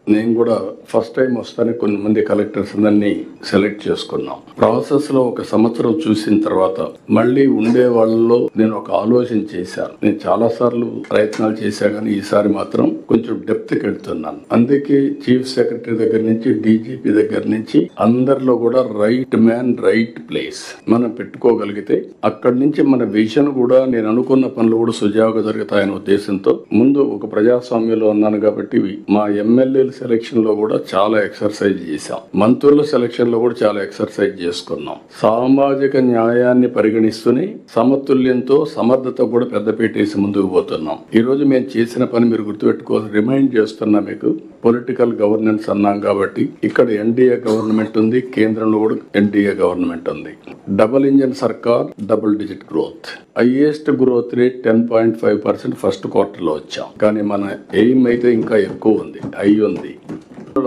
నేను కూడా first time వస్తానే కొంతమంది కలెక్టర్స్ అందరినీ సెలెక్ట్ చేసుకున్నాం. ప్రాసెస్ లో ఒక సంవత్సరం చూసిన తర్వాత మళ్ళీ ఉండే వాళ్ళలో నేను ఒక ఆలోచన చేశాను. నేను చాలా సార్లు ప్రయత్నాలు చేశా కానీ ఈసారి మాత్రం కొంచెం డెప్త్ కి వెళ్తున్నాను. అందుకే చీఫ్ సెక్రటరీ దగ్గర నుంచి డీజీపీ దగ్గర నుంచి అందరిలో కూడా రైట్ మ్యాన్ రైట్ ప్లేస్ మనం పెట్టుకోగలిగితే అక్కడి నుంచి మన విజన్ కూడా నేను అనుకున్న పనులు కూడా సుజావుగా జరుగుతాయనే ఉద్దేశంతో ముందు ఒక ప్రజాస్వామ్యంలో ఉన్నాను కాబట్టి మా ఎమ్మెల్యేల సెలక్షన్ లో కూడా చాలా ఎక్సర్సైజ్ చేశాం. మంత్రుల సెలక్షన్ లో కూడా చాలా ఎక్సర్సైజ్ చేసుకున్నాం. సామాజిక న్యాయాన్ని పరిగణిస్తూనే సమతుల్యంతో సమర్థత కూడా పెద్దపీట వేసి ముందుకు పోతున్నాం. ఈ రోజు మేము చేసిన పని మీరు గుర్తుపెట్టుకోవాలి. రిమైండ్ చేస్తున్నా మీకు, పొలిటికల్ గవర్నెన్స్ అన్నాం కాబట్టి ఇక్కడ ఎన్డీఏ గవర్నమెంట్ ఉంది, కేంద్రంలో కూడా ఎన్డీఏ గవర్నమెంట్ ఉంది. డబుల్ ఇంజన్ సర్కార్, double digit growth. Highest growth rate 10.5% first quarter లో వచ్చాం. కానీ మన ఎయిమ్ అయితే ఇంకా ఎక్కువ ఉంది, అయ్యి ఉంది.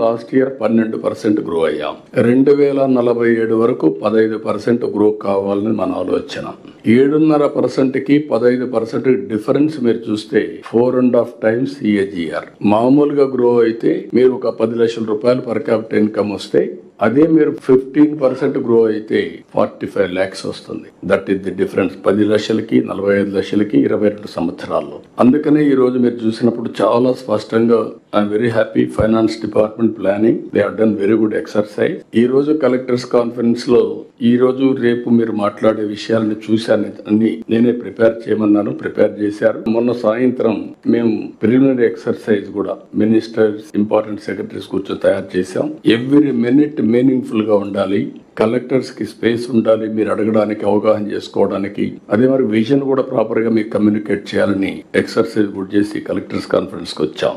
లాస్ట్ ఇయర్ 12% గ్రో అయ్యాం. 2047 వరకు 15% గ్రో కావాలని మన ఆలోచన. 7.5% కి 15% డిఫరెన్స్ మీరు చూస్తే 4.5 times CAGR. మామూలుగా గ్రో అయితే మీరు ఒక 10 లక్షల రూపాయలు పర్ క్యాపిటల్ ఇన్కమ్ వస్తే అదే మీరు 15% గ్రో అయితే 45 lakhs వస్తుంది. That is the difference. 10 లక్షలకి 45 లక్షలకి 22 సంవత్సరాల్లో. అందుకనే ఈ రోజు మీరు చూసినప్పుడు చాలా స్పష్టంగా I'm very happy. Finance department planning they have done very good exercise. ఈ రోజు కలెక్టర్స్ కాన్ఫరెన్స్ లో ఈ రోజు రేపు మీరు మాట్లాడే విషయాలను చూశాను. అన్ని నేనే ప్రిపేర్ చేయమన్నాను, ప్రిపేర్ చేశారు. మొన్న సాయంత్రం మేము ప్రిలిమినరీ ఎక్సర్సైజ్ కూడా మినిస్టర్స్, ఇంపార్టెంట్ సెక్రటరీస్ కూర్చొని తయారు చేశాం. ఎవ్రీ మినిట్ మీనింగ్ఫుల్ గా ఉండాలి. కలెక్టర్స్ కి స్పేస్ ఉండాలి, మీరు అడగడానికి, అవగాహన చేసుకోవడానికి. అదే మరి విజన్ కూడా ప్రాపర్ గా మీకు కమ్యూనికేట్ చేయాలని ఎక్సర్సైజ్ కూడా చేసి కలెక్టర్స్ కాన్ఫరెన్స్ కి వచ్చాం.